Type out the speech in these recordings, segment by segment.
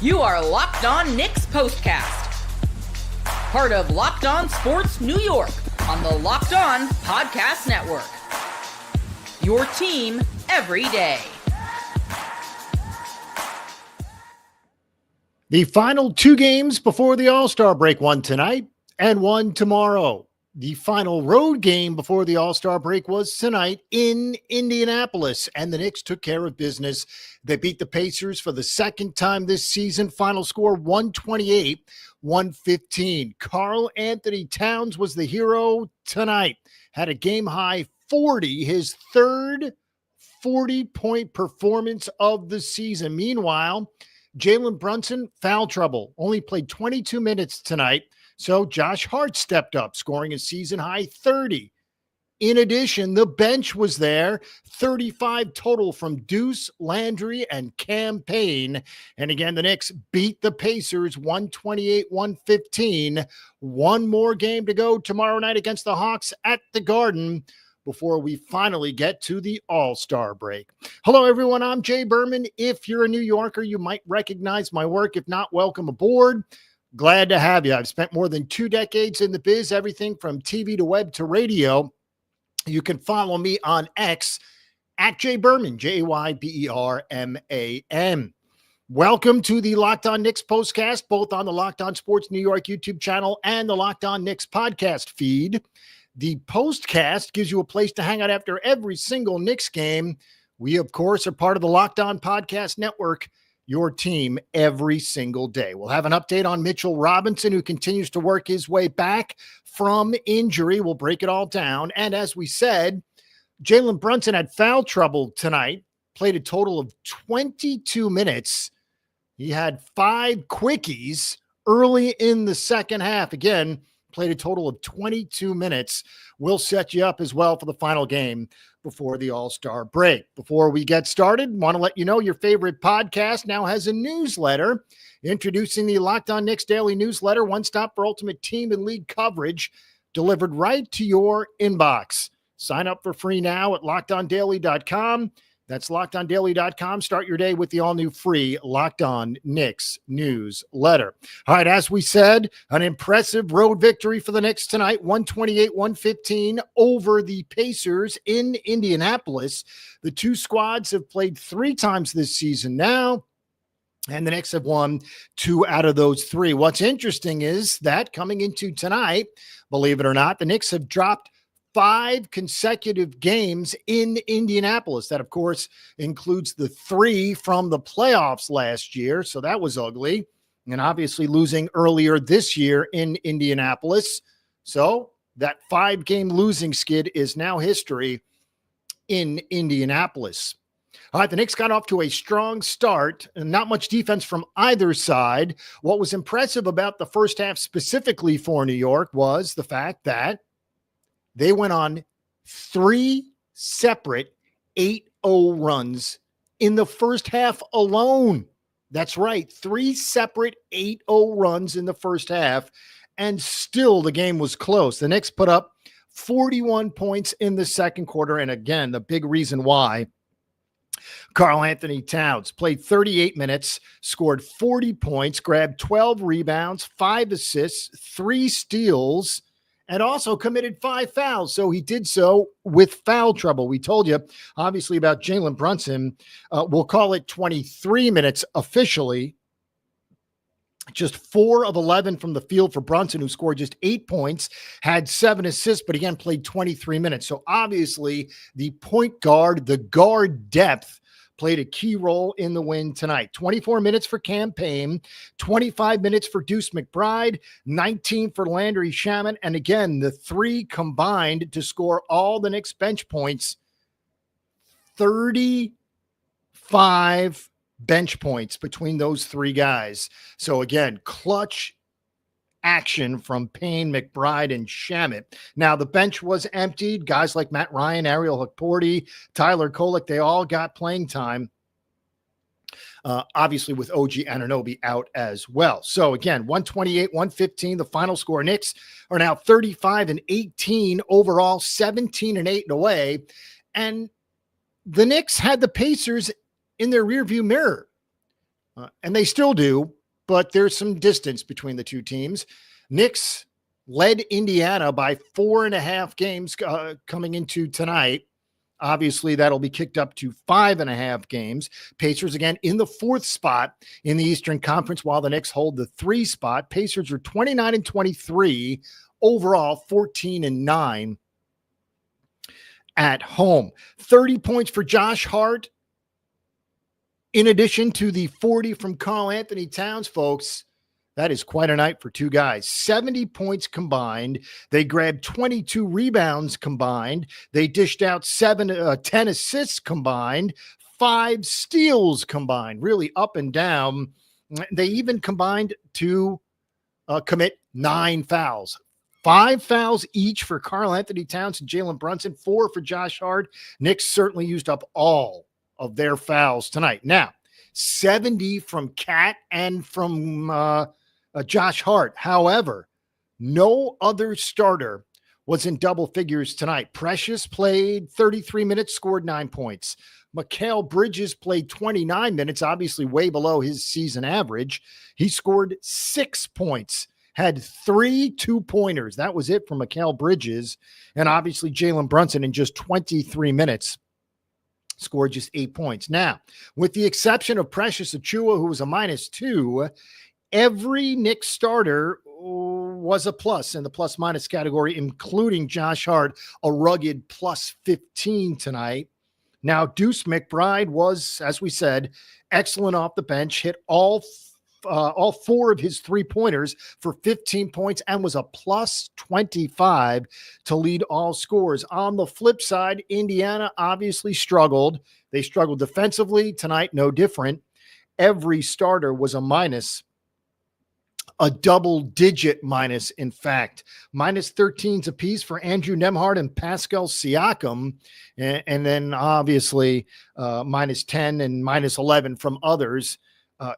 You are Locked On Knicks POSTCAST, part of Locked On Sports New York on the Locked On Podcast Network. Your team every day. The final two games before the All-Star break, one tonight and one tomorrow. The final road game before the All-Star break was tonight in Indianapolis, and the Knicks took care of business. They beat the Pacers for the second time this season. Final score 128-115. Karl Anthony Towns was the hero tonight. Had a game-high 40, his third 40-point performance of the season. Meanwhile, Jalen Brunson, foul trouble, only played 22 minutes tonight. So Josh Hart stepped up, scoring a season-high 30. In addition, the bench was there, 35 total from Deuce, Landry, and Cam Payne. And again, the Knicks beat the Pacers 128-115. One more game to go tomorrow night against the Hawks at the Garden before we finally get to the All-Star break. Hello, everyone. I'm Jay Berman. If you're a New Yorker, you might recognize my work. If not, welcome aboard. Glad to have you. I've spent more than 2 decades in the biz, everything from TV to web to radio. You can follow me on X at Jay Berman, Jayberman. Welcome to the Locked On Knicks postcast, both on the Locked On Sports New York YouTube channel and the Locked On Knicks podcast feed. The postcast gives you a place to hang out after every single Knicks game. We, of course, are part of the Locked On Podcast Network, your team every single day. We'll have an update on Mitchell Robinson, who continues to work his way back from injury. We'll break it all down. And as we said, Jalen Brunson had foul trouble tonight, played a total of 22 minutes. He had 5 quickies early in the second half. Again, played a total of 22 minutes. We'll set you up as well for the final game before the All-Star break. Before we get started, want to let you know your favorite podcast now has a newsletter. Introducing the Locked On Knicks Daily Newsletter, one stop for ultimate team and league coverage delivered right to your inbox. Sign up for free now at LockedOnDaily.com. That's LockedOnDaily.com. Start your day with the all-new free Locked On Knicks newsletter. All right, as we said, an impressive road victory for the Knicks tonight, 128-115 over the Pacers in Indianapolis. The two squads have played 3 times this season now, and the Knicks have won 2 out of those 3. What's interesting is that coming into tonight, believe it or not, the Knicks have dropped 5 consecutive games in Indianapolis. That, of course, includes the 3 from the playoffs last year. So that was ugly. And obviously losing earlier this year in Indianapolis. So that 5-game losing skid is now history in Indianapolis. All right, the Knicks got off to a strong start and not much defense from either side. What was impressive about the first half specifically for New York was the fact that they went on 3 separate 8-0 runs in the first half alone. That's right, 3 separate 8-0 runs in the first half, and still the game was close. The Knicks put up 41 points in the second quarter, and again, the big reason why, Karl Anthony Towns played 38 minutes, scored 40 points, grabbed 12 rebounds, 5 assists, 3 steals, and also committed 5 fouls. So he did so with foul trouble. We told you, obviously, about Jalen Brunson. We'll call it 23 minutes officially. Just 4 of 11 from the field for Brunson, who scored just 8 points, had 7 assists, but again, played 23 minutes. So obviously, the point guard, the guard depth, played a key role in the win tonight. 24 minutes for Cam Payne, 25 minutes for Deuce McBride, 19 for Landry Shamet, and again, the 3 combined to score all the Knicks bench points, 35 bench points between those 3 guys. So again, clutch action from Payne, McBride, and Shamet. Now, the bench was emptied. Guys like Matt Ryan, Ariel Hukporti, Tyler Kolek, they all got playing time. Obviously, with OG Anunoby out as well. So, again, 128-115, the final score. Knicks are now 35-18 overall, 17-8 away. And the Knicks had the Pacers in their rearview mirror. And they still do, but there's some distance between the two teams. Knicks led Indiana by 4.5 games coming into tonight. Obviously, that'll be kicked up to 5.5 games. Pacers, again, in the 4th spot in the Eastern Conference, while the Knicks hold the 3 spot. Pacers are 29-23, overall 14-9 at home. 30 points for Josh Hart, in addition to the 40 from Karl Anthony Towns, folks. That is quite a night for two guys. 70 points combined. They grabbed 22 rebounds combined. They dished out 10 assists combined, 5 steals combined, really up and down. They even combined to commit 9 fouls. 5 fouls each for Karl Anthony Towns and Jalen Brunson, 4 for Josh Hart. Knicks certainly used up all of their fouls tonight. Now, 70 from Cat and from Josh Hart. However, no other starter was in double figures tonight. Precious played 33 minutes, scored 9 points. Mikal Bridges played 29 minutes, obviously way below his season average. He scored 6 points, had 3 2-pointers. That was it for Mikal Bridges. And obviously Jalen Brunson in just 23 minutes scored just 8 points. Now, with the exception of Precious Achiuwa, who was a -2, every Knicks starter was a plus in the plus-minus category, including Josh Hart, a rugged +15 tonight. Now, Deuce McBride was, as we said, excellent off the bench, hit all 4 of his 3-pointers for 15 points and was a +25 to lead all scorers. On the flip side, Indiana obviously struggled. They struggled defensively tonight, no different. Every starter was a minus. A double-digit minus, in fact. -13s apiece for Andrew Nembhard and Pascal Siakam. And then, obviously, -10 and -11 from others.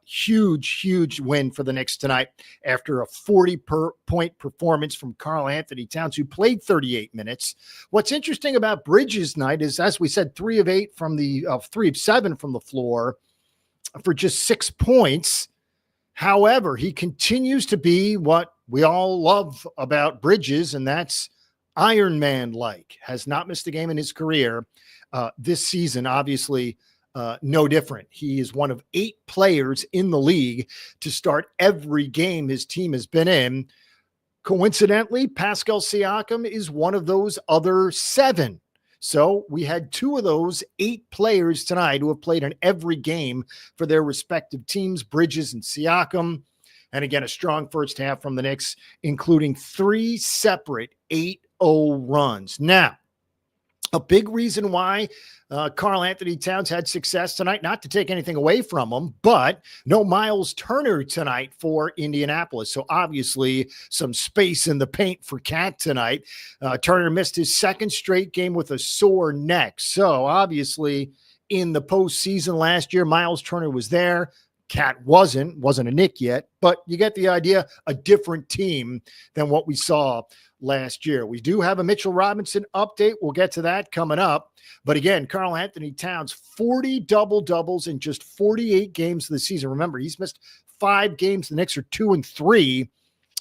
Huge win for the Knicks tonight after a 40-point performance from Karl Anthony Towns, who played 38 minutes. What's interesting about Bridges' night is, as we said, 3 of 8 from the 3 of 7 from the floor for just 6 points. However, he continues to be what we all love about Bridges, and that's Iron Man-like. Has not missed a game in his career. This season, obviously, no different. He is one of 8 players in the league to start every game his team has been in. Coincidentally, Pascal Siakam is one of those other 7. So we had 2 of those 8 players tonight who have played in every game for their respective teams, Bridges and Siakam. And again, a strong first half from the Knicks, including 3 separate 8-0 runs. Now, a big reason why Karl Anthony Towns had success tonight, not to take anything away from him, but no Miles Turner tonight for Indianapolis. So obviously some space in the paint for Cat tonight. Turner missed his 2nd straight game with a sore neck. So obviously in the postseason last year, Miles Turner was there. Cat wasn't a Knick yet, but you get the idea, a different team than what we saw last year. We do have a Mitchell Robinson update. We'll get to that coming up. But again, Karl Anthony Towns, 40 double-doubles in just 48 games of the season. Remember, he's missed 5 games. The Knicks are 2-3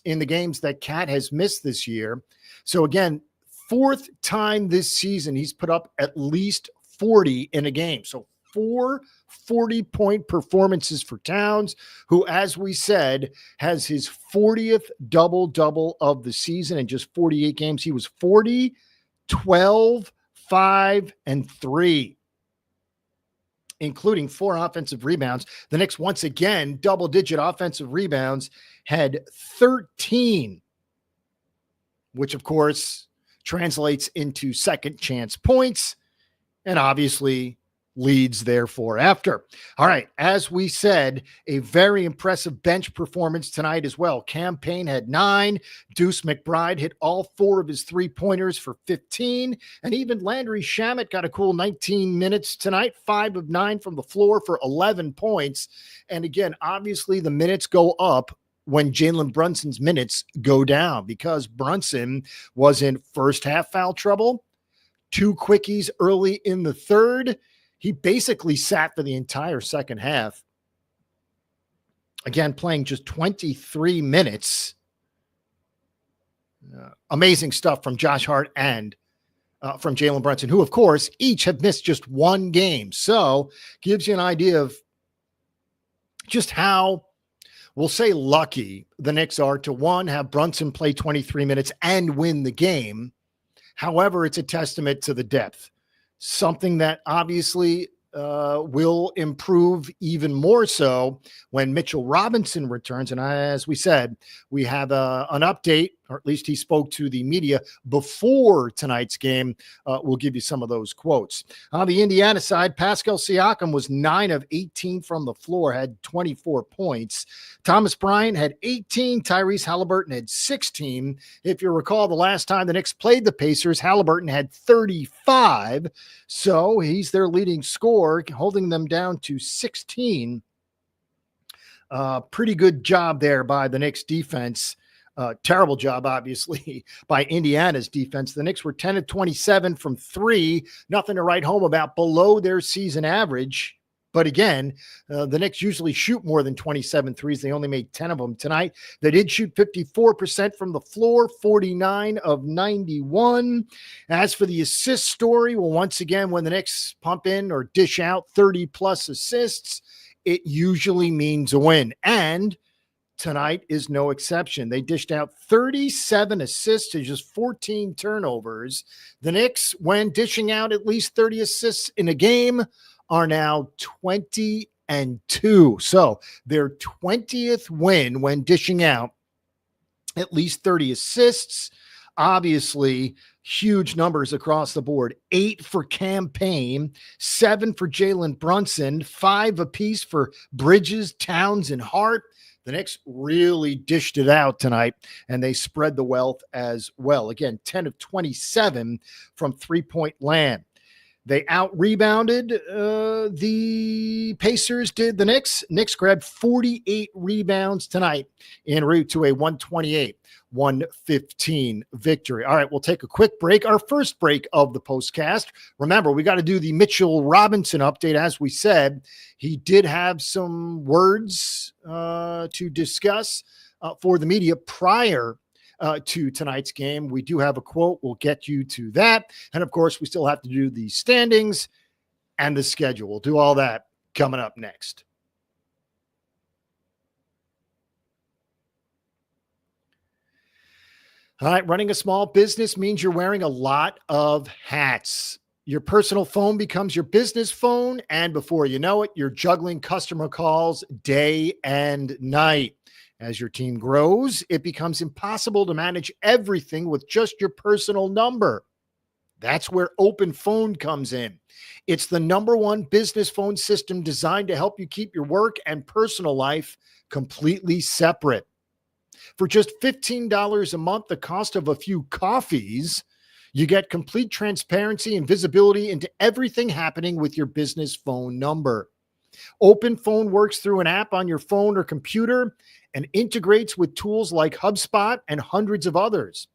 in the games that Cat has missed this year. So again, 4th time this season, he's put up at least 40 in a game. So 4 40-point performances for Towns, who, as we said, has his 40th double-double of the season in just 48 games. He was 40, 12, 5, and 3, including 4 offensive rebounds. The Knicks, once again, double-digit offensive rebounds, had 13, which, of course, translates into second-chance points, and obviously leads therefore after. All right, as we said, a very impressive bench performance tonight as well. Cam Payne had 9. Deuce McBride hit all 4 of his 3-pointers for 15. And even Landry Shamet got a cool 19 minutes tonight, 5 of 9 from the floor for 11 points. And again, obviously the minutes go up when Jalen Brunson's minutes go down, because Brunson was in first half foul trouble, 2 quickies early in the 3rd. He basically sat for the entire second half. again, playing just 23 minutes. Amazing stuff from Josh Hart and from Jalen Brunson, who, of course, each have missed just one game. So gives you an idea of just how, we'll say, lucky the Knicks are to, one, have Brunson play 23 minutes and win the game. However, it's a testament to the depth, something that obviously will improve even more so when Mitchell Robinson returns. And as we said, we have an update, or at least he spoke to the media before tonight's game. We'll give you some of those quotes. On the Indiana side, Pascal Siakam was 9 of 18 from the floor, had 24 points. Thomas Bryant had 18. Tyrese Halliburton had 16. If you recall, the last time the Knicks played the Pacers, Halliburton had 35. So he's their leading scorer, holding them down to 16. Pretty good job there by the Knicks defense. Terrible job, obviously, by Indiana's defense. The Knicks were 10 of 27 from 3. Nothing to write home about, below their season average. But again, the Knicks usually shoot more than 27 threes. They only made 10 of them tonight. They did shoot 54% from the floor, 49 of 91. As for the assist story, well, once again, when the Knicks pump in or dish out 30-plus assists, it usually means a win. And tonight is no exception. They dished out 37 assists to just 14 turnovers. The Knicks, when dishing out at least 30 assists in a game, are now 20-2. So their 20th win when dishing out at least 30 assists. Obviously, huge numbers across the board. 8 for Cam Payne, 7 for Jalen Brunson, 5 apiece for Bridges, Towns, and Hart. The Knicks really dished it out tonight, and they spread the wealth as well. Again, 10 of 27 from three-point land. They out-rebounded the Pacers, did the Knicks. Knicks grabbed 48 rebounds tonight en route to a 128-115 victory. All right, we'll take a quick break, our first break of the postcast. Remember, we got to do the Mitchell Robinson update. As we said, he did have some words to discuss for the media prior to tonight's game. We do have a quote. We'll get you to that. And of course, we still have to do the standings and the schedule. We'll do all that coming up next. All right, running a small business means you're wearing a lot of hats. Your personal phone becomes your business phone, and before you know it, you're juggling customer calls day and night. As your team grows, it becomes impossible to manage everything with just your personal number. That's where Open Phone comes in. It's the #1 business phone system designed to help you keep your work and personal life completely separate. For just $15 a month, the cost of a few coffees, you get complete transparency and visibility into everything happening with your business phone number. Open Phone works through an app on your phone or computer and integrates with tools like HubSpot and hundreds of others.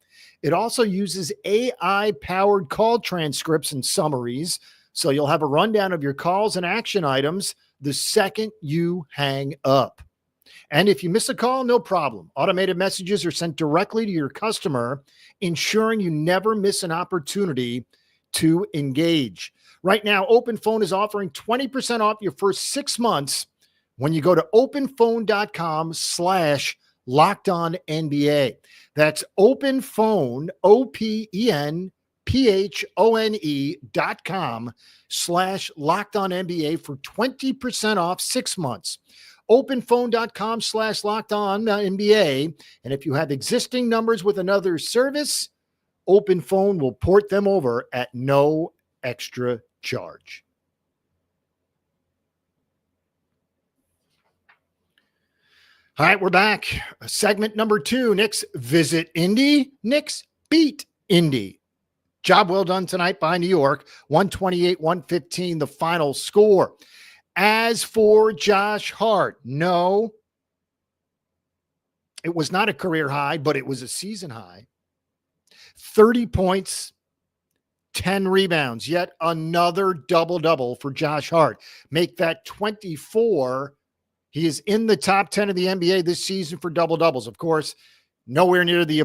It also uses AI-powered call transcripts and summaries, so you'll have a rundown of your calls and action items the second you hang up. And if you miss a call, no problem. Automated messages are sent directly to your customer, ensuring you never miss an opportunity to engage. Right now, Open Phone is offering 20% off your first 6 months when you go to openphone.com/LockedOnNBA. That's OpenPhone, OpenPhone.com/LockedOnNBA for 20% off 6 months. OpenPhone.com/LockedOnNBA. And if you have existing numbers with another service, Open Phone will port them over at no extra charge. All right, we're back. Segment number 2, Knicks visit Indy. Knicks beat Indy. Job well done tonight by New York. 128-115, the final score. As for Josh Hart, no, it was not a career high, but it was a season high. 30 points, 10 rebounds, yet another double-double for Josh Hart. Make that 24 He is in the top 10 of the NBA this season for double-doubles. Of course, nowhere near the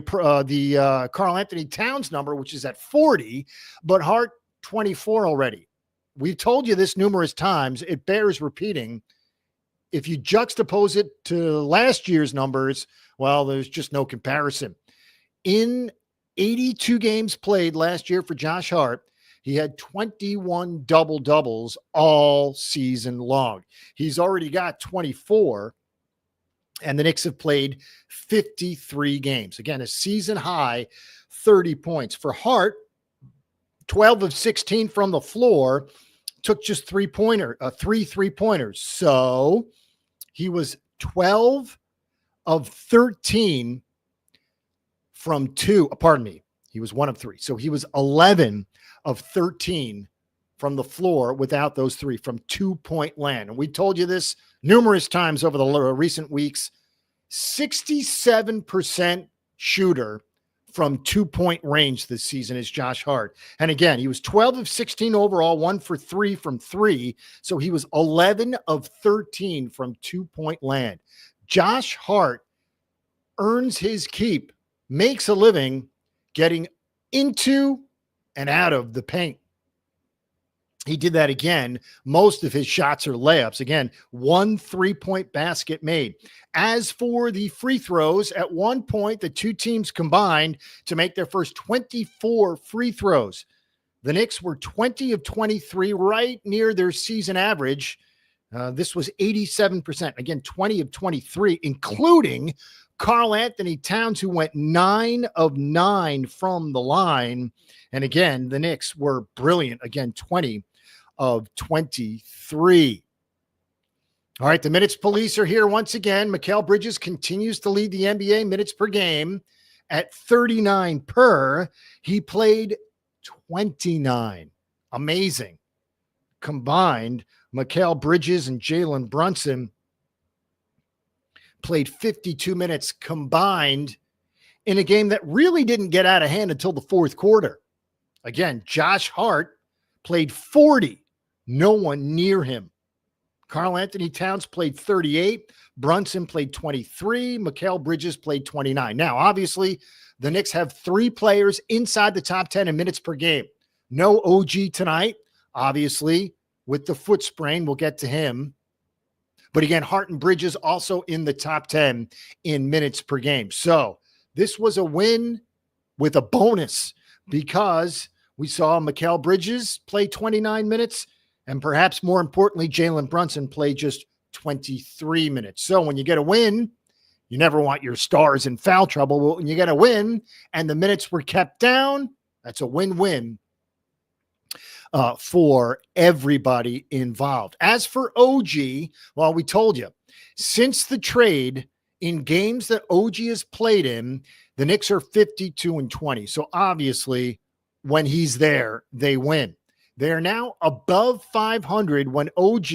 Karl Anthony Towns number, which is at 40, but Hart 24 already. We've told you this numerous times. It bears repeating. If you juxtapose it to last year's numbers, well, there's just no comparison. In 82 games played last year for Josh Hart, he had 21 double-doubles all season long. He's already got 24, and the Knicks have played 53 games. Again, a season high, 30 points. For Hart, 12 of 16 from the floor, took just three three-pointers. So he was 12 of 13 from two. Pardon me. He was 1 of 3. So he was 11 of 13 from the floor without those three from 2-point land. And we told you this numerous times over the recent weeks. 67% shooter from 2-point range this season is Josh Hart. And again, he was 12 of 16 overall, 1 for 3 from 3. So he was 11 of 13 from 2-point land. Josh Hart earns his keep, makes a living getting into and out of the paint. He did that again. Most of his shots are layups. Again, 1 3-point basket made. As for the free throws, at one point, the two teams combined to make their first 24 free throws. The Knicks were 20 of 23, right near their season average. This was 87%. Again, 20 of 23, including Karl Anthony Towns, who went 9 of 9 from the line. And again, the Knicks were brilliant. Again, 20 of 23. All right, the minutes police are here once again. Mikal Bridges continues to lead the NBA minutes per game at 39 per. He played 29. Amazing. Combined, Mikal Bridges and Jalen Brunson played 52 minutes combined in a game that really didn't get out of hand until the fourth quarter. Again, Josh Hart played 40. No one near him. Karl Anthony Towns played 38. Brunson played 23. Mikal Bridges played 29. Now, obviously, the Knicks have 3 players inside the top 10 in minutes per game. No OG tonight, obviously, with the foot sprain. We'll get to him. But again, Hart and Bridges also in the top 10 in minutes per game. So this was a win with a bonus because we saw Mikal Bridges play 29 minutes, and perhaps more importantly, Jalen Brunson played just 23 minutes. So when you get a win, you never want your stars in foul trouble. But when you get a win and the minutes were kept down, that's a win-win for everybody involved. As for OG, well, we told you, since the trade, in games that OG has played in, the Knicks are 52-20. So obviously, when he's there, they win. They are now above 500 when OG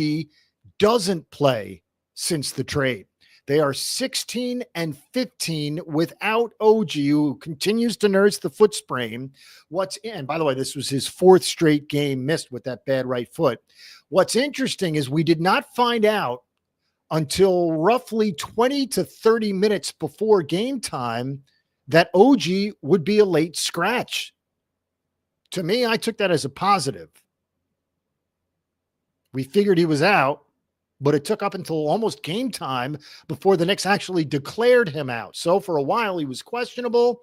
doesn't play since the trade. They are 16-15 without OG, who continues to nurse the foot sprain. By the way, this was his 4th straight game missed with that bad right foot. What's interesting is we did not find out until roughly 20 to 30 minutes before game time that OG would be a late scratch. To me, I took that as a positive. We figured he was out, but it took up until almost game time before the Knicks actually declared him out. So for a while, he was questionable.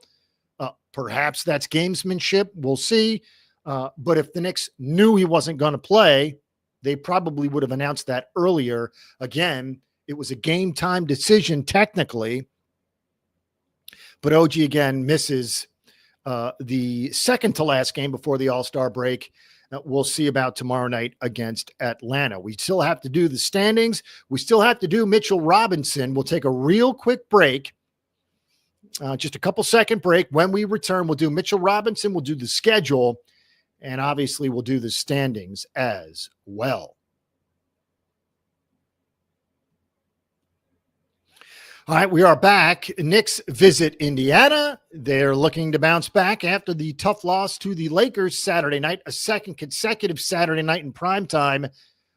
Perhaps that's gamesmanship. We'll see. But if the Knicks knew he wasn't going to play, they probably would have announced that earlier. Again, it was a game time decision technically. But OG again misses the second to last game before the All-Star break. We'll see about tomorrow night against Atlanta. We still have to do the standings. We still have to do Mitchell Robinson. We'll take a real quick break, just a couple second break. When we return, we'll do Mitchell Robinson. We'll do the schedule, and obviously we'll do the standings as well. All right, we are back. Knicks visit Indiana. They're looking to bounce back after the tough loss to the Lakers Saturday night, a second consecutive Saturday night in primetime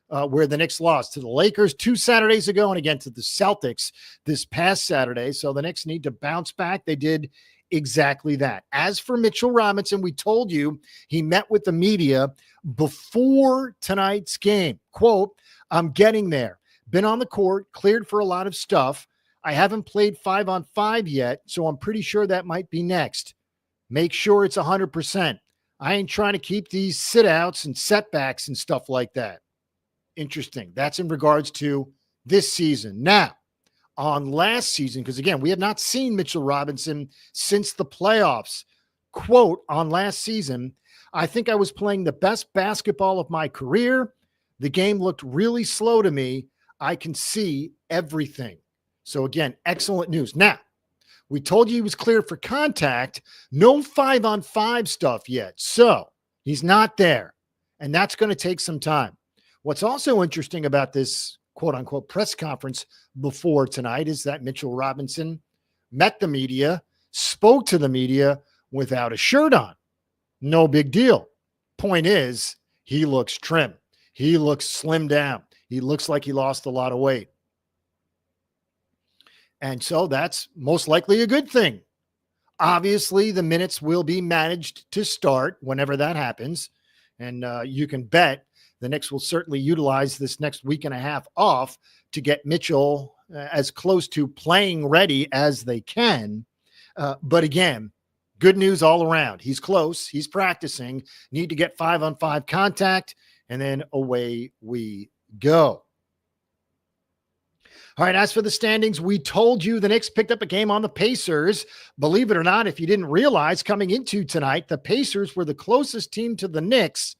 where the Knicks lost to the Lakers 2 Saturdays ago and again to the Celtics this past Saturday. So the Knicks need to bounce back. They did exactly that. As for Mitchell Robinson, we told you he met with the media before tonight's game. Quote, "I'm getting there. Been on the court, cleared for a lot of stuff. I haven't played 5-on-5 yet, so I'm pretty sure that might be next. Make sure it's 100%. I ain't trying to keep these sit-outs and setbacks and stuff like that." Interesting. That's in regards to this season. Now, on last season, because again, we have not seen Mitchell Robinson since the playoffs. Quote, "On last season, I think I was playing the best basketball of my career. The game looked really slow to me. I can see everything." So again, excellent news. Now, we told you he was cleared for contact. No 5-on-5 stuff yet. So he's not there. And that's going to take some time. What's also interesting about this quote unquote press conference before tonight is that Mitchell Robinson met the media, spoke to the media without a shirt on. No big deal. Point is, he looks trim. He looks slimmed down. He looks like he lost a lot of weight. And so that's most likely a good thing. Obviously, the minutes will be managed to start whenever that happens. And you can bet the Knicks will certainly utilize this next week and a half off to get Mitchell as close to playing ready as they can. But again, good news all around. He's close. He's practicing. Need to get 5-on-5 contact, and then away we go. All right, as for the standings, we told you the Knicks picked up a game on the Pacers. Believe it or not, if you didn't realize, coming into tonight, the Pacers were the closest team to the Knicks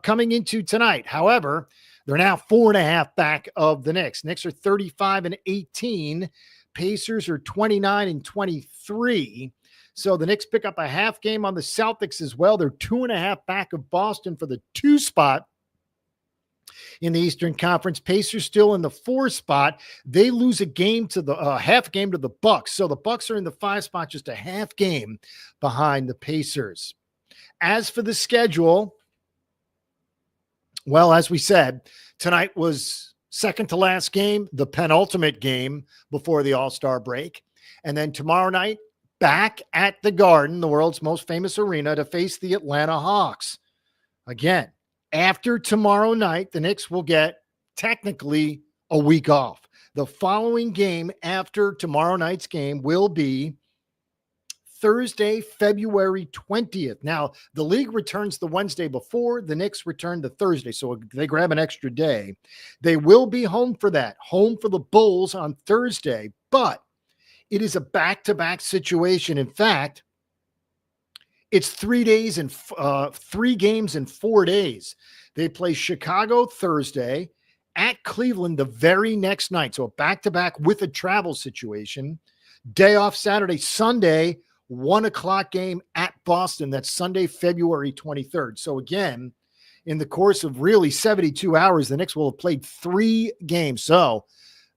coming into tonight. However, they're now 4.5 back of the Knicks. Knicks are 35-18. Pacers are 29-23. So the Knicks pick up a half game on the Celtics as well. They're 2.5 back of Boston for the 2 spot in the Eastern Conference. Pacers still in the 4 spot. They lose a game to the half game to the Bucks. So the Bucks are in the 5 spot, just a half game behind the Pacers. As for the schedule, well, as we said, tonight was second to last game, the penultimate game before the All-Star break. And then tomorrow night, back at the Garden, the world's most famous arena, to face the Atlanta Hawks. Again, after tomorrow night, the Knicks will get technically a week off. The following game after tomorrow night's game will be Thursday, February 20th. Now, the league returns the Wednesday before, the Knicks return the Thursday, so they grab an extra day. They will be home for that, home for the Bulls on Thursday, but it is a back-to-back situation. In fact, it's 3 days and 3 games in 4 days. They play Chicago Thursday, at Cleveland the very next night. So a back-to-back with a travel situation. Day off Saturday, Sunday, 1 o'clock game at Boston. That's Sunday, February 23rd. So again, in the course of really 72 hours, the Knicks will have played 3 games. So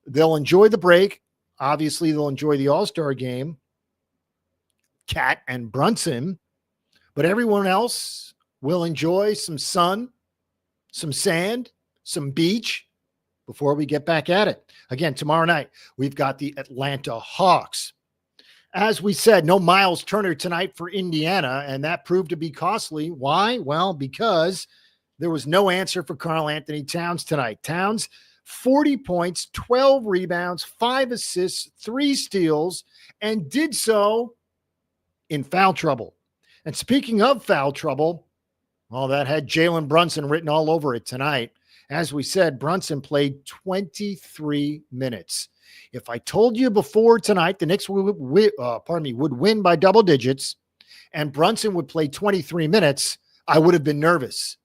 they'll enjoy the break. Obviously, they'll enjoy the All-Star game, Cat and Brunson. But everyone else will enjoy some sun, some sand, some beach before we get back at it. Again, tomorrow night, we've got the Atlanta Hawks. As we said, no Miles Turner tonight for Indiana, and that proved to be costly. Why? Well, because there was no answer for Karl Anthony Towns tonight. Towns, 40 points, 12 rebounds, 5 assists, 3 steals, and did so in foul trouble. And speaking of foul trouble, well, that had Jalen Brunson written all over it tonight. As we said, Brunson played 23 minutes. If I told you before tonight the Knicks would win by double digits and Brunson would play 23 minutes, I would have been nervous.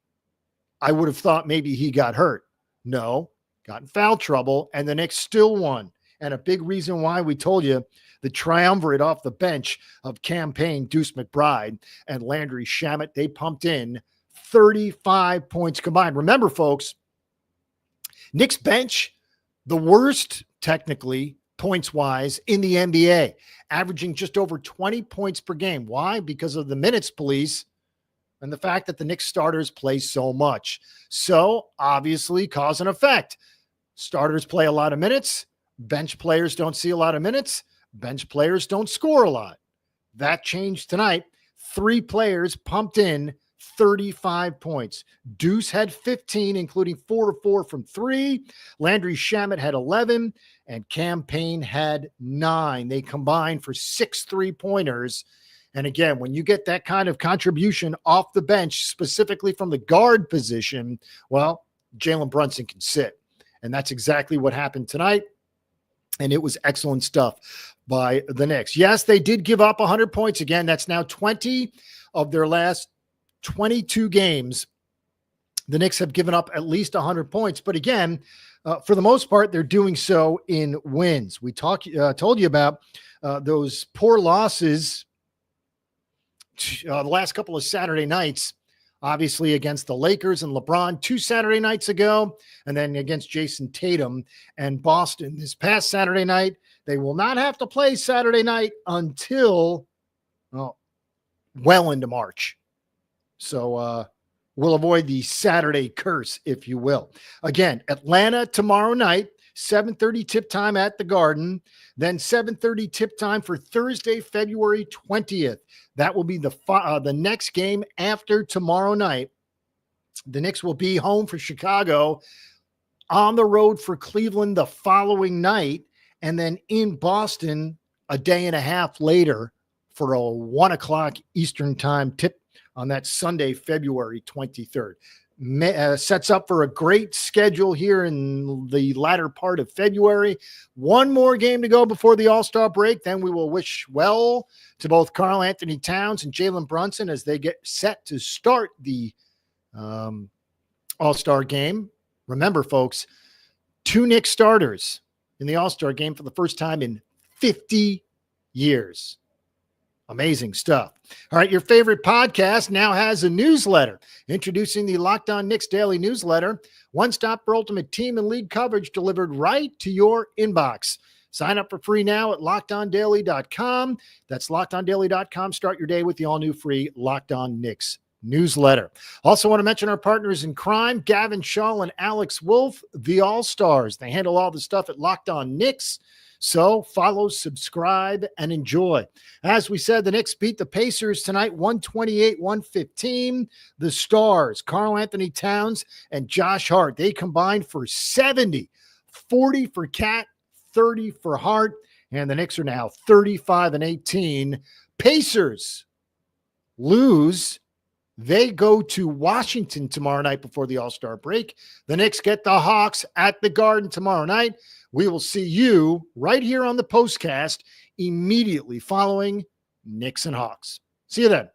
I would have thought maybe he got hurt. No, got in foul trouble, and the Knicks still won. And a big reason why we told you the triumvirate off the bench of Cam Payne, Deuce McBride, and Landry Shamet, they pumped in 35 points combined. Remember, folks, Knicks bench, the worst technically points-wise in the NBA, averaging just over 20 points per game. Why? Because of the minutes police and the fact that the Knicks starters play so much. So obviously cause and effect. Starters play a lot of minutes. Bench players don't see a lot of minutes. Bench players don't score a lot. That changed tonight. 3 players pumped in 35 points. Deuce had 15, including 4 of 4 from 3. Landry Shamet had 11, and Cam Payne had 9. They combined for 6 3-pointers. And again, when you get that kind of contribution off the bench, specifically from the guard position, well, Jalen Brunson can sit. And that's exactly what happened tonight. And it was excellent stuff by the Knicks. Yes, they did give up 100 points again. That's now 20 of their last 22 games. The Knicks have given up at least 100 points. But again, for the most part, they're doing so in wins. We told you about those poor losses the last couple of Saturday nights, obviously against the Lakers and LeBron 2 Saturday nights ago, and then against Jason Tatum and Boston this past Saturday night. They will not have to play Saturday night until well into March. So we'll avoid the Saturday curse, if you will. Again, Atlanta tomorrow night, 7:30 tip time at the Garden, then 7:30 tip time for Thursday, February 20th. That will be the next game after tomorrow night. The Knicks will be home for Chicago, on the road for Cleveland the following night, and then in Boston a day and a half later for a 1 o'clock Eastern time tip on that Sunday, February 23rd. Sets up for a great schedule here in the latter part of February. One more game to go before the All-Star break. Then we will wish well to both Karl Anthony Towns and Jalen Brunson as they get set to start the All-Star game. Remember, folks, 2 Knicks starters in the All-Star game for the first time in 50 years. Amazing stuff. All right, your favorite podcast now has a newsletter. Introducing the Locked On Knicks Daily Newsletter. One stop for ultimate team and league coverage delivered right to your inbox. Sign up for free now at LockedOnDaily.com. That's LockedOnDaily.com. Start your day with the all-new free Locked On Knicks newsletter. Also want to mention our partners in crime, Gavin Shaw and Alex Wolf, the All-Stars. They handle all the stuff at Locked On Knicks. So follow, subscribe, and enjoy. As we said, the Knicks beat the Pacers tonight, 128-115. The Stars, Karl Anthony Towns and Josh Hart, they combined for 70, 40 for Cat, 30 for Hart, and the Knicks are now 35-18. Pacers lose. They go to Washington tomorrow night before the All-Star break. The Knicks get the Hawks at the Garden tomorrow night. We will see you right here on the postcast immediately following Knicks and Hawks. See you then.